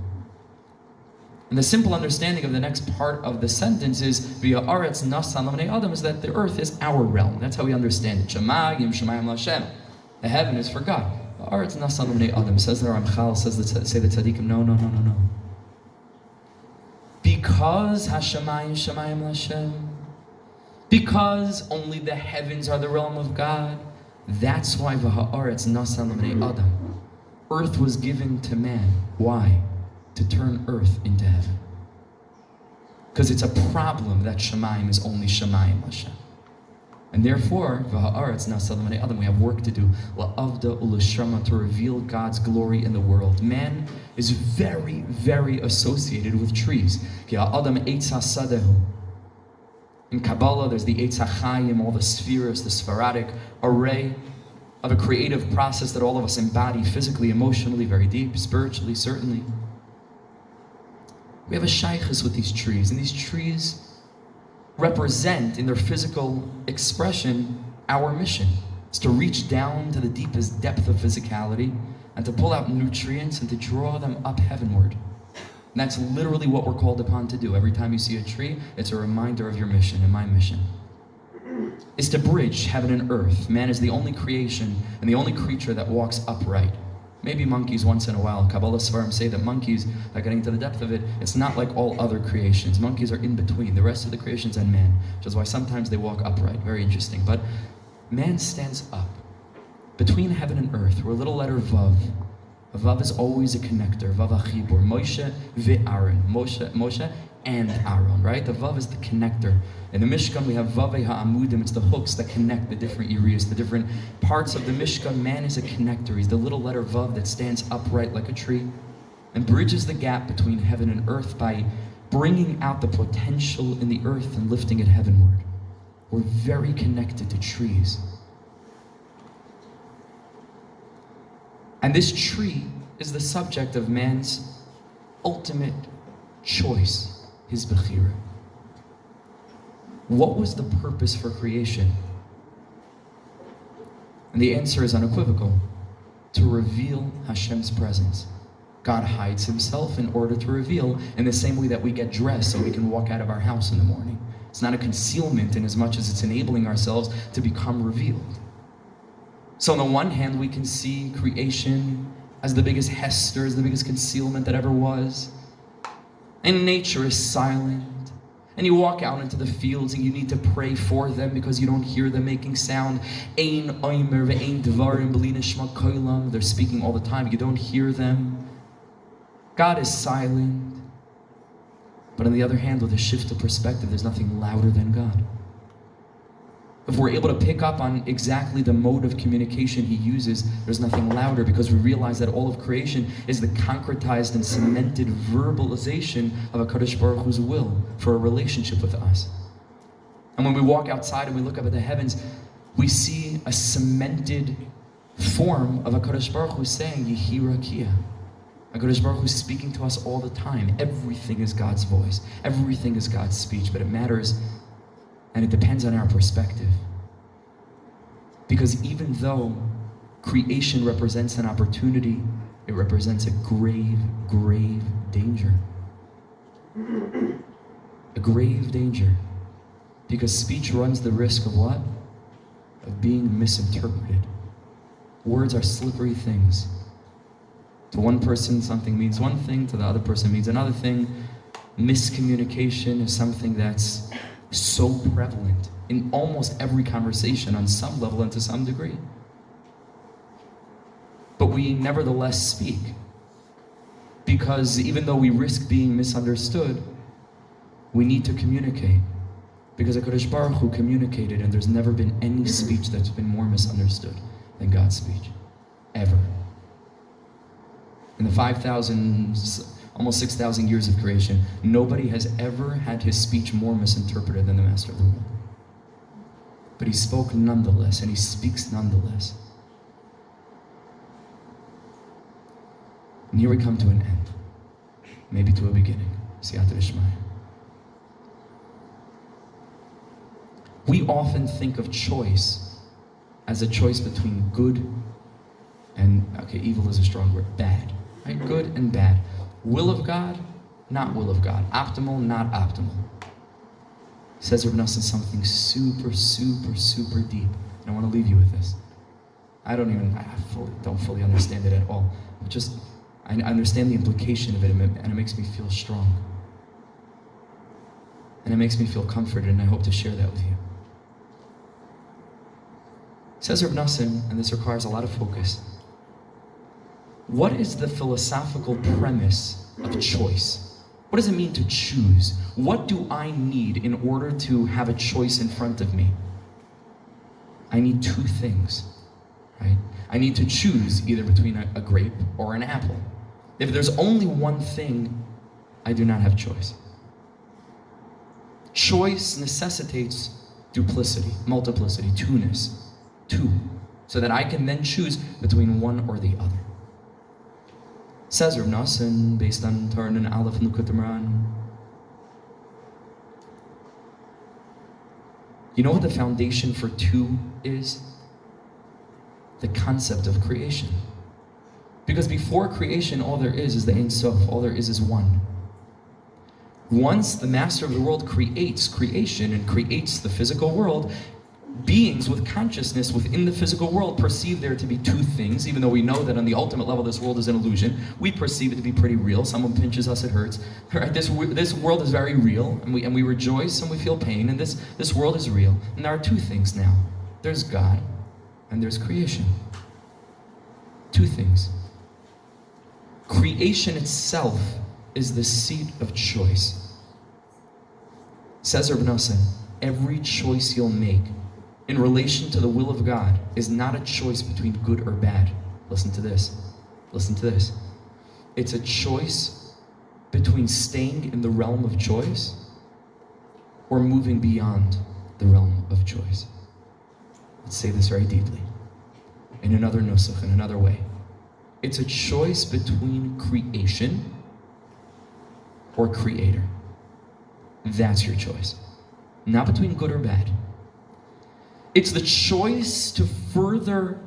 And the simple understanding of the next part of the sentence is via aretz nasan l'bnei adam, is that the earth is our realm. That's how we understand it. Shamayim shamayim lashem. The heaven is for God. Aretz nasan l'bnei adam. Says the Ramchal, say the tzaddikim, no. Because Hashamayim Shamayim Lashem, because only the heavens are the realm of God, that's why V'ha'aretz nasan l'bnei adam. Earth was given to man. Why? To turn earth into heaven. Because it's a problem that Shamayim is only Shamayim Lashem. And therefore, V'ha'aretz nasan l'bnei adam, we have work to do. La'avda u'l'shrama, to reveal God's glory in the world. Man is very, very associated with trees. Adam eitz hasadehu. In Kabbalah, there's the eitz hachayim, all the spheres, the Sfaratic array of a creative process that all of us embody physically, emotionally, very deep, spiritually, certainly. We have a shaykhus with these trees, and these trees represent, in their physical expression, our mission. It's to reach down to the deepest depth of physicality and to pull out nutrients and to draw them up heavenward. And that's literally what we're called upon to do. Every time you see a tree, it's a reminder of your mission, and my mission is to bridge heaven and earth. Man is the only creation and the only creature that walks upright. Maybe monkeys once in a while. Kabbalah Svarim say that monkeys, are getting to the depth of it, it's not like all other creations. Monkeys are in between the rest of the creations and man, which is why sometimes they walk upright. Very interesting. But man stands up between heaven and earth. We're a little letter Vav. A Vav is always a connector. Vav achibur. Moshe ve'Aaron. Moshe and Aaron, right? The Vav is the connector. In the Mishkan, we have Vavei ha'amudim. It's the hooks that connect the different areas, the different parts of the Mishkan. Man is a connector. He's the little letter Vav that stands upright like a tree and bridges the gap between heaven and earth by bringing out the potential in the earth and lifting it heavenward. We're very connected to trees. And this tree is the subject of man's ultimate choice, his bechira. What was the purpose for creation? And the answer is unequivocal: to reveal Hashem's presence. God hides Himself in order to reveal, in the same way that we get dressed so we can walk out of our house in the morning. It's not a concealment in as much as it's enabling ourselves to become revealed. So on the one hand, we can see creation as the biggest hester, as the biggest concealment that ever was. And nature is silent. And you walk out into the fields and you need to pray for them because you don't hear them making sound. Ein oimer ve'ein dvarim b'li nishma kolam. They're speaking all the time. You don't hear them. God is silent. But on the other hand, with a shift of perspective, there's nothing louder than God. If we're able to pick up on exactly the mode of communication He uses, there's nothing louder, because we realize that all of creation is the concretized and cemented verbalization of HaKadosh Baruch Hu's will for a relationship with us. And when we walk outside and we look up at the heavens, we see a cemented form of HaKadosh Baruch Hu saying, Yehi Rakia. HaKadosh Baruch Hu is speaking to us all the time. Everything is God's voice. Everything is God's speech, but it matters. And it depends on our perspective. Because even though creation represents an opportunity, it represents a grave, grave danger. A grave danger. Because speech runs the risk of what? Of being misinterpreted. Words are slippery things. To one person, something means one thing. To the other person, means another thing. Miscommunication is something that's so prevalent in almost every conversation on some level and to some degree. But we nevertheless speak, because even though we risk being misunderstood, we need to communicate, because HaKadosh Baruch Hu communicated, and there's never been any speech that's been more misunderstood than God's speech, ever. In the 5,000, almost 6,000 years of creation, nobody has ever had his speech more misinterpreted than the Master of the world. But He spoke nonetheless, and He speaks nonetheless. And here we come to an end, maybe to a beginning. Siyata D'Shmaya. We often think of choice as a choice between good and, okay, evil is a strong word, bad. Right? Good and bad. Will of God, not will of God. Optimal, not optimal. Says Reb Nosson something super, super, super deep. And I want to leave you with this. I don't fully understand it at all. But I understand the implication of it, and it makes me feel strong. And it makes me feel comforted, and I hope to share that with you. Says Reb Nosson, and this requires a lot of focus. What is the philosophical premise of choice? What does it mean to choose? What do I need in order to have a choice in front of me? I need two things, right? I need to choose either between a grape or an apple. If there's only one thing, I do not have choice. Choice necessitates duplicity, multiplicity, two-ness, two, so that I can then choose between one or the other. Says Reb Nosson, based on Tarn and Aleph and Likutei Moharan. You know what the foundation for two is? The concept of creation. Because before creation, all there is the Ein Sof, all there is one. Once the master of the world creates creation and creates the physical world, beings with consciousness within the physical world perceive there to be two things, even though we know that on the ultimate level this world is an illusion. We perceive it to be pretty real. Someone pinches us, it hurts. Right? This world is very real, and we rejoice and we feel pain, and this world is real. And there are two things now. There's God and there's creation. Two things. Creation itself is the seat of choice. Says Reb Nosson, every choice you'll make in relation to the will of God is not a choice between good or bad. Listen to this. Listen to this. It's a choice between staying in the realm of choice or moving beyond the realm of choice. Let's say this very deeply. In another nusach, in another way. It's a choice between creation or creator. That's your choice. Not between good or bad. It's the choice to further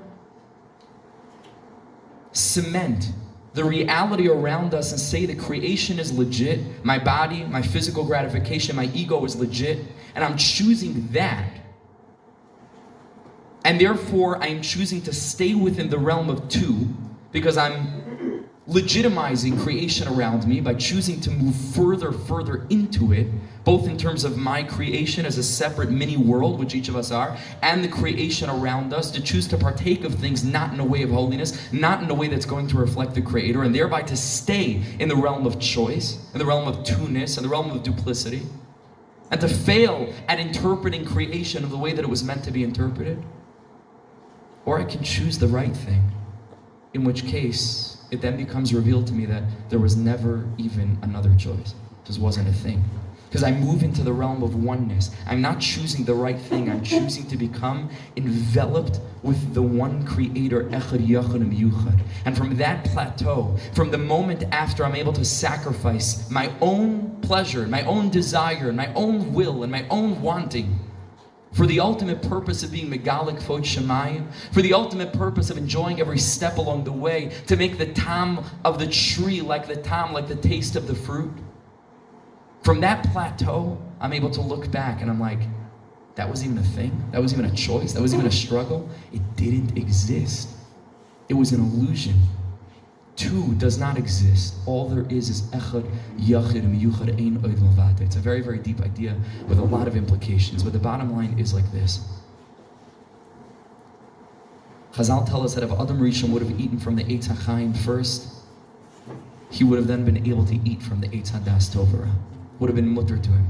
cement the reality around us and say that creation is legit, my body, my physical gratification, my ego is legit, and I'm choosing that. And therefore, I'm choosing to stay within the realm of two because I'm legitimizing creation around me by choosing to move further into it, both in terms of my creation as a separate mini world, which each of us are, and the creation around us, to choose to partake of things not in a way of holiness, not in a way that's going to reflect the Creator, and thereby to stay in the realm of choice, in the realm of two-ness, in the realm of duplicity, and to fail at interpreting creation in the way that it was meant to be interpreted. Or I can choose the right thing, in which case it then becomes revealed to me that there was never even another choice. It just wasn't a thing. Because I move into the realm of oneness. I'm not choosing the right thing. I'm choosing to become enveloped with the one Creator, Echad Yachad Yuchad. And from that plateau, from the moment after I'm able to sacrifice my own pleasure, my own desire, my own will, and my own wanting, for the ultimate purpose of being Megalik Kvod Shemayim, for the ultimate purpose of enjoying every step along the way, to make the tam of the tree like the taste of the fruit. From that plateau, I'm able to look back and I'm like, that was even a thing? That was even a choice? That was even a struggle? It didn't exist. It was an illusion. Two does not exist. All there is Echad, Yachid, Miyuchad, Ein Oid Milvado. It's a very, very deep idea with a lot of implications, but the bottom line is like this. Chazal tell us that if Adam Rishon would have eaten from the Eitz HaChaim first, he would have then been able to eat from the Eitz HaDas Tov V'Ra. Would have been mutter to him.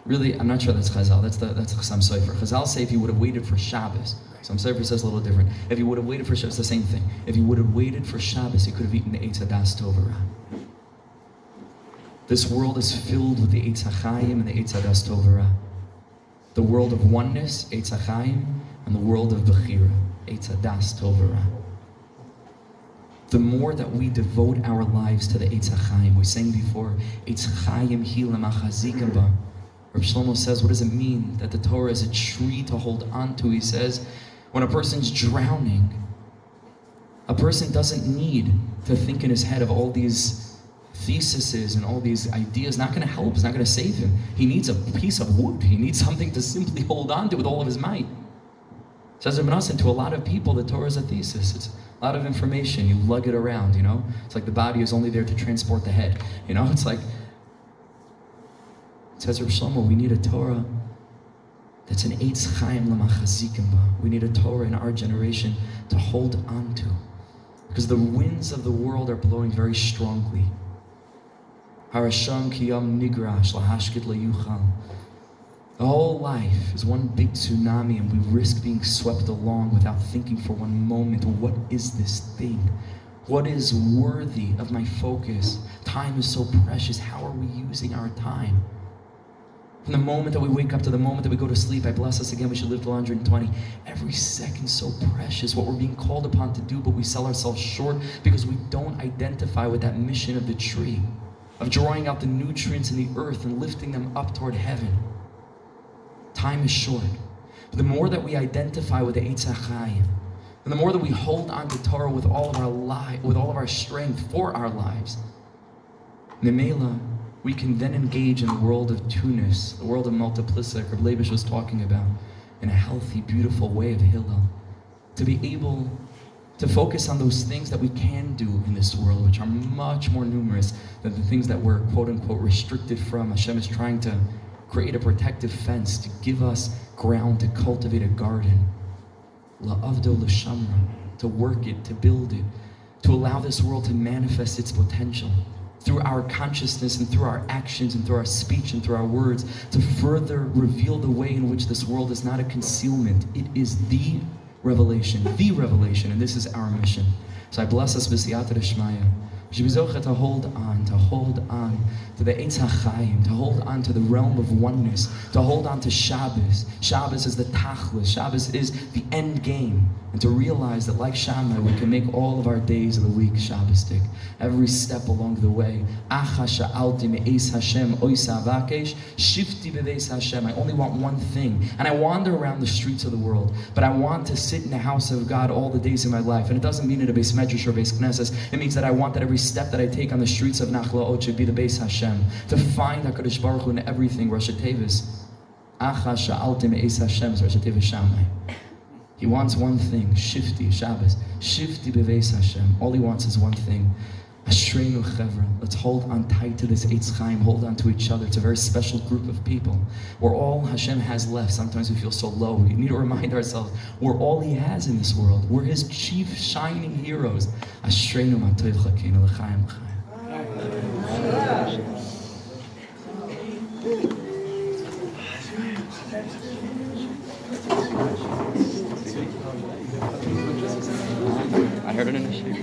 Really, I'm not sure that's Chazal. That's Chassam Sofer. Chazal say if he would have waited for Shabbos. Some Sofer says a little different. If he would have waited for Shabbos, it's the same thing. If he would have waited for Shabbos, he could have eaten the Eitz HaDas Tov V'Ra. This world is filled with the Eitz HaChaim and the Eitz HaDas Tov V'Ra. The world of oneness, Eitz HaChaim, and the world of Bechira, Eitz HaDas Tov V'Ra. The more that we devote our lives to the Eitz HaChaim, we sang before, Eitz HaChaim hi l'machazikim ba. Reb Shlomo says, what does it mean that the Torah is a tree to hold on to? He says, when a person's drowning, a person doesn't need to think in his head of all these theses and all these ideas. Not going to help. It's not going to save him. He needs a piece of wood. He needs something to simply hold on to with all of his might. Says Ibn Hassan, to a lot of people, the Torah is a thesis. It's a lot of information. You lug it around, you know? It's like the body is only there to transport the head. You know, it's like, it says Reb Shlomo, we need a Torah that's an Eitz Chaim l'machazikim ba. We need a Torah in our generation to hold on to. Because the winds of the world are blowing very strongly. Harasham kiyam nigrash lahashkit layuchal. The whole life is one big tsunami, and we risk being swept along without thinking for one moment, what is this thing? What is worthy of my focus? Time is so precious. How are we using our time? From the moment that we wake up to the moment that we go to sleep, I bless us again, we should live to 120. Every second so precious, what we're being called upon to do, but we sell ourselves short because we don't identify with that mission of the tree, of drawing out the nutrients in the earth and lifting them up toward heaven. Time is short. But the more that we identify with the Eitz HaChaim, and the more that we hold on to Torah with all of our life, with all of our strength for our lives, Memela, we can then engage in the world of tunis, the world of multiplicity, like Leibish was talking about, in a healthy, beautiful way of Hillel. To be able to focus on those things that we can do in this world, which are much more numerous than the things that we're quote-unquote restricted from. Hashem is trying to create a protective fence to give us ground to cultivate a garden. La'avdo l'shamra, to work it, to build it, to allow this world to manifest its potential through our consciousness and through our actions and through our speech and through our words, to further reveal the way in which this world is not a concealment. It is the revelation, and this is our mission. So I bless us b'siyata d'shmaya. To hold on to the Eitz HaChaim, to hold on to the realm of oneness, to hold on to Shabbos. Shabbos is the tachlis, Shabbos is the end game. And to realize that like Shammai, we can make all of our days of the week Shabbostic. Every step along the way. Acha sha'alti me'eis Hashem oisa avakesh, shifti beveis Hashem. I only want one thing. And I wander around the streets of the world, but I want to sit in the house of God all the days of my life. And it doesn't mean in a Beis Medrash or Beis Knesses. It means that I want that every step that I take on the streets of Nachlaot should be the Beis Hashem. To find HaKadosh Baruch Hu in everything. Rosh Tevis. Acha sha'alti me'eis Hashem is Rosh Tevis Shammai. He wants one thing, Shifti, Shabbos, Shifti beveis Hashem. All he wants is one thing. Ashreinu chevra. Let's hold on tight to this Eitz Chaim, hold on to each other. It's a very special group of people. We're all Hashem has left. Sometimes we feel so low. We need to remind ourselves, we're all he has in this world. We're his chief shining heroes. Ashreinu matoiv chakeinu l'chaim l'chaim. I heard it in the sheet.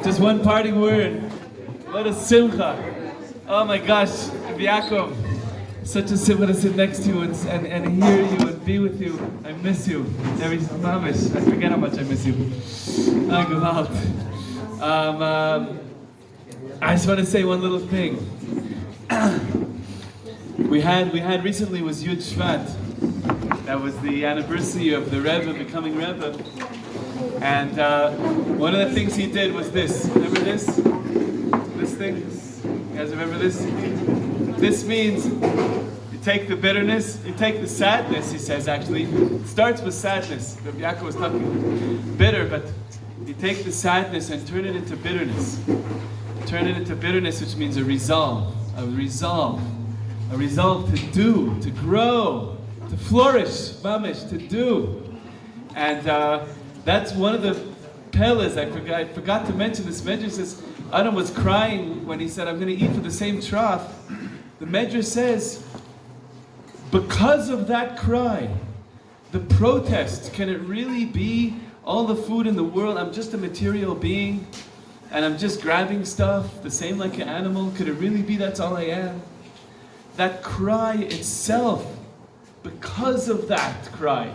Just one parting word. What a simcha. Oh my gosh, Yaakov. Such a simcha to sit next to you and hear you and be with you. I miss you. Every mamish. I forget how much I miss you. Gewalt. I just want to say one little thing. We had recently was Yud Shvat. That was the anniversary of the Rebbe becoming Rebbe. And one of the things he did was this. Remember this? This thing? You guys remember this? This means you take the bitterness, you take the sadness, he says actually. It starts with sadness. Rabbi Yaakov was talking bitter, but you take the sadness and turn it into bitterness. Turn it into bitterness, which means a resolve to do, to grow, to flourish, mamish, to do. And that's one of the pillars. I forgot to mention this. Medrash says Adam was crying when he said, I'm going to eat for the same trough. The Medrash says, because of that cry, the protest, can it really be all the food in the world? I'm just a material being and I'm just grabbing stuff, the same like an animal. Could it really be that's all I am? That cry itself, because of that cry,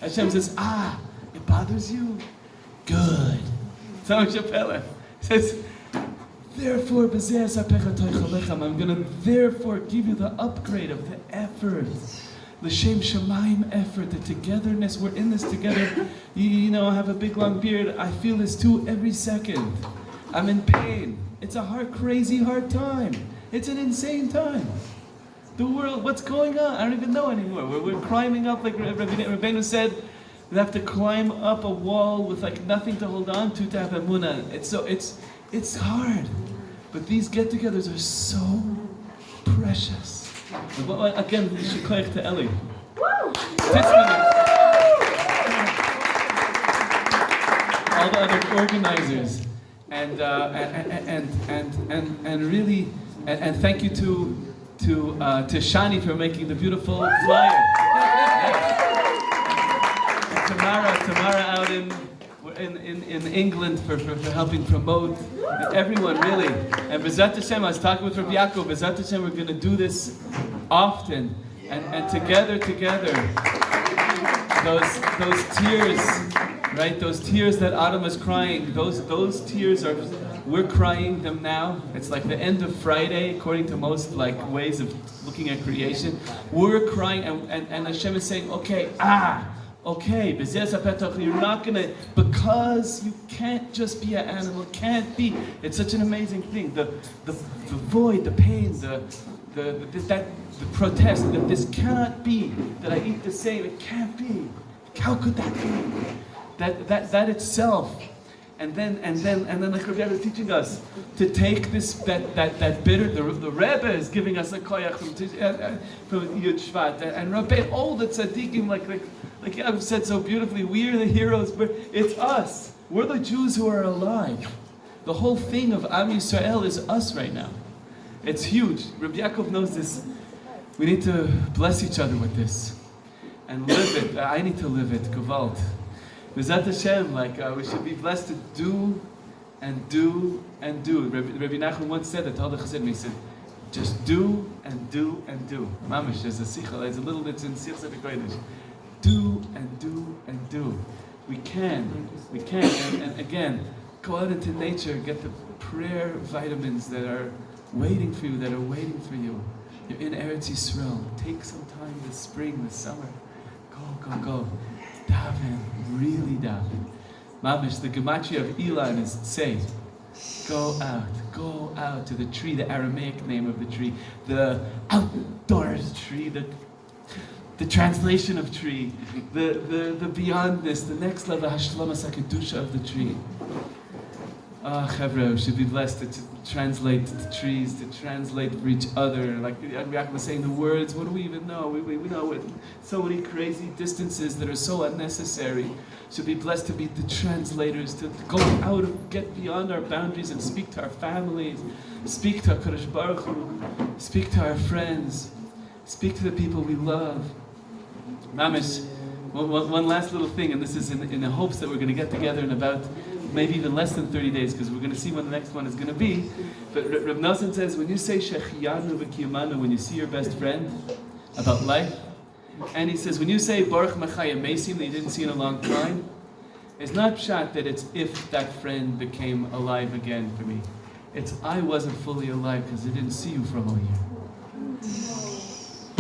Hashem says, it bothers you? Good. He says, therefore, I'm going to therefore give you the upgrade of the effort. The Shem Shemaim effort, the togetherness, we're in this together. You know, I have a big long beard. I feel this too every second. I'm in pain. It's a crazy hard time. It's an insane time. The world, what's going on? I don't even know anymore. We're climbing up, like Rabbeinu said, we have to climb up a wall with like nothing to hold on to have emunah. It's hard. But these get-togethers are so precious. Again, we should call to Eli. Tysminitz. All the other organizers, and really, and thank you to Shani for making the beautiful flyer. And Tamara out in England for helping promote, and everyone really. And B'ezrat Hashem, I was talking with Rabbi Yaakov, B'ezrat Hashem, we're going to do this often, and together, those tears, right? Those tears that Adam was crying, those tears we're crying them now. It's like the end of Friday, according to most like ways of looking at creation. We're crying, and Hashem is saying, okay, you're not gonna, because you can't just be an animal, can't be. It's such an amazing thing. The void, the pain, the protest, that this cannot be, that I eat the same, it can't be. How could that be? That itself. And then like Rabbi is teaching us to take this that bitter. The Rebbe is giving us a koyach from Yud Shvat, and Rabbi, all the tzaddikim, like Yaakov said so beautifully, we are the heroes, but it's us. We're the Jews who are alive. The whole thing of Am Yisrael is us right now. It's huge. Rabbi Yaakov knows this. We need to bless each other with this and live it. I need to live it. Gewalt. B'ezrat Hashem, we should be blessed to do and do and do. Rabbi Nachman once said that to all the Chassidim. He said, just do and do and do. Mamish, there's a sichel, there's a little bit in Sichas HaKodesh. Do and do and do. We can, and again, go out into nature, get the prayer vitamins that are waiting for you, You're in Eretz Yisrael. Take some time this spring, this summer. Go. Daven, really daven. Mamish, the gematria of Elon is say, go out to the tree, the Aramaic name of the tree, the outdoors tree, the translation of tree, the beyondness, the next level, Hashlamas HaKedusha of the tree. Chevra, we should be blessed to translate the trees, to translate for each other. Like Yaakov was saying, the words, what do we even know? We know it. So many crazy distances that are so unnecessary. Should be blessed to be the translators, to go out, get beyond our boundaries and speak to our families, speak to HaKadosh Baruch Hu, speak to our friends, speak to the people we love. Mamish, One last little thing, and this is in the hopes that we're going to get together in about maybe even less than 30 days, because we're going to see when the next one is going to be. But Reb Nosson says, when you say Shechiyanu v'kiyamanu, when you see your best friend about life, and he says, when you say Baruch Machaya Mesim, that you didn't see in a long time, it's not pshat that it's if that friend became alive again for me. It's I wasn't fully alive because I didn't see you for a whole year.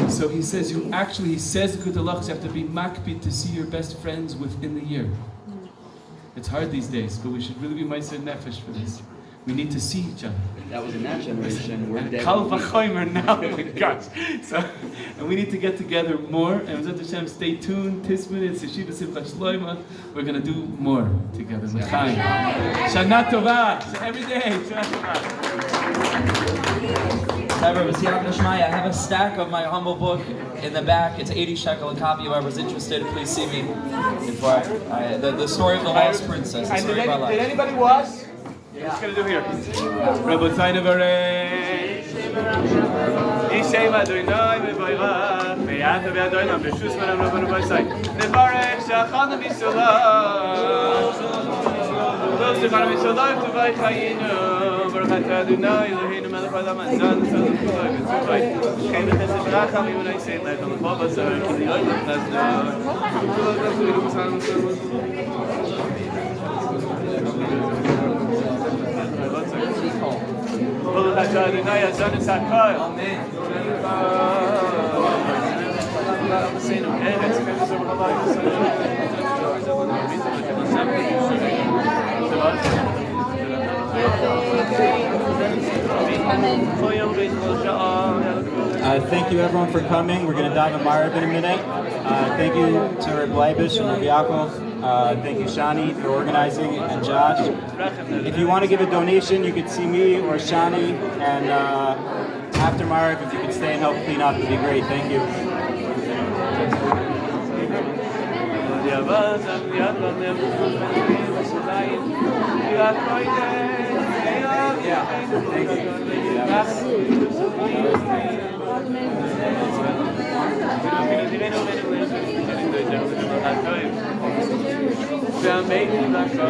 So he says, he says you have to be makbid to see your best friends within the year. It's hard these days, but we should really be meiser nefesh for this. We need to see each other. That was in that generation. We're dead. Kal v'chomer now, oh my gosh. So, and we need to get together more. And B'ezrat Hashem, stay tuned. Tysminitz, Yeshiva Simchat Shloima. We're going to do more together. L'chaim. Shana Tova. So every day, Shana Tova. I have a stack of my humble book in the back. It's 80 shekel a copy. Whoever's interested, please see me. Before the story of the lost princess. The story of my life. Did anybody watch? What's going to do here? Rabotai Nevarei Yishema Adonai Mevayrach Me'ata Ve'Adonai B'Shus Manam Rabbanu B'Sai Nevarech Shachanu B'Sholach Tov Shechanu B'Sholach Tuvay Chayinu Baruch Atah Adonai Eloheinu Melech Haolam Hazan Tzadok Tzadok Tzadok Shem V'Chesed V'Racham Yimunai Sein Le'Cham L'Chol B'Sar Ki Li'Olam Thank you everyone for coming. We're going to dive in Ma'ariv in a minute. Thank you to Reb Leibish and Reb Yaakov. Thank you Shani for organizing and Josh. If you want to give a donation, you could see me or Shani. And after Ma'ariv, if you could stay and help clean up, it'd be great. Thank you. Yeah, thank you. I'm so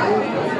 Thank you.